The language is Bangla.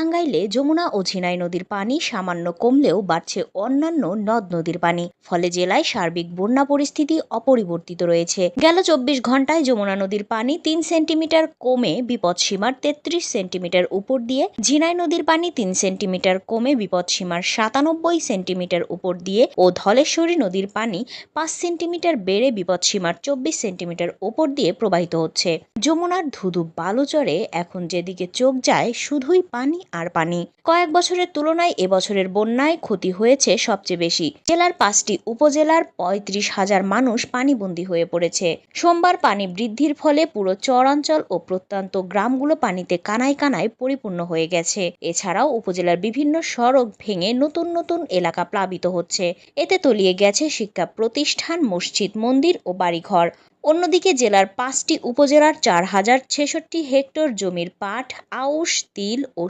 টাঙ্গাইলে যমুনা ও ঝিনাই নদীর পানি সামান্য কমলেও বাড়ছে অন্যান্য নদ নদীর পানি। ফলে জেলায় সার্বিক বন্যা পরিস্থিতি অপরিবর্তিত রয়েছে। গেল 24 ঘন্টায় যমুনা নদীর পানি 3 সেন্টিমিটার কমে বিপদসীমার 33 সেন্টিমিটার উপর দিয়ে, ঝিনাই নদীর পানি 3 সেন্টিমিটার কমে বিপদসীমার 97 সেন্টিমিটার উপর দিয়ে ও ধলেশ্বরী নদীর পানি 5 সেন্টিমিটার বেড়ে বিপদসীমার 24 সেন্টিমিটার উপর দিয়ে প্রবাহিত হচ্ছে। যমুনার ধুধু বালুচরে এখন যেদিকে চোখ যায় শুধুই পানি আর পানি। কয়েক বছরের তুলনায় এবছরের বন্যায় ক্ষতি হয়েছে সবচেয়ে বেশি। জেলার 5টি উপজেলার 35,000 মানুষ পানিবন্দী হয়ে পড়েছে। সোমবার পানি বৃদ্ধির ফলে পুরো চরাঞ্চল ও প্রত্যন্ত গ্রামগুলো পানিতে কানায় কানায় পরিপূর্ণ হয়ে গেছে। এছাড়াও উপজেলার বিভিন্ন সড়ক ভেঙে নতুন নতুন এলাকা প্লাবিত হচ্ছে। এতে তলিয়ে গেছে শিক্ষা প্রতিষ্ঠান, মসজিদ, মন্দির ও বাড়িঘর। অন্যদিকে জেলার 5টি উপজেলার 4,066 হেক্টর জমির পাট, আউশ, তিল ও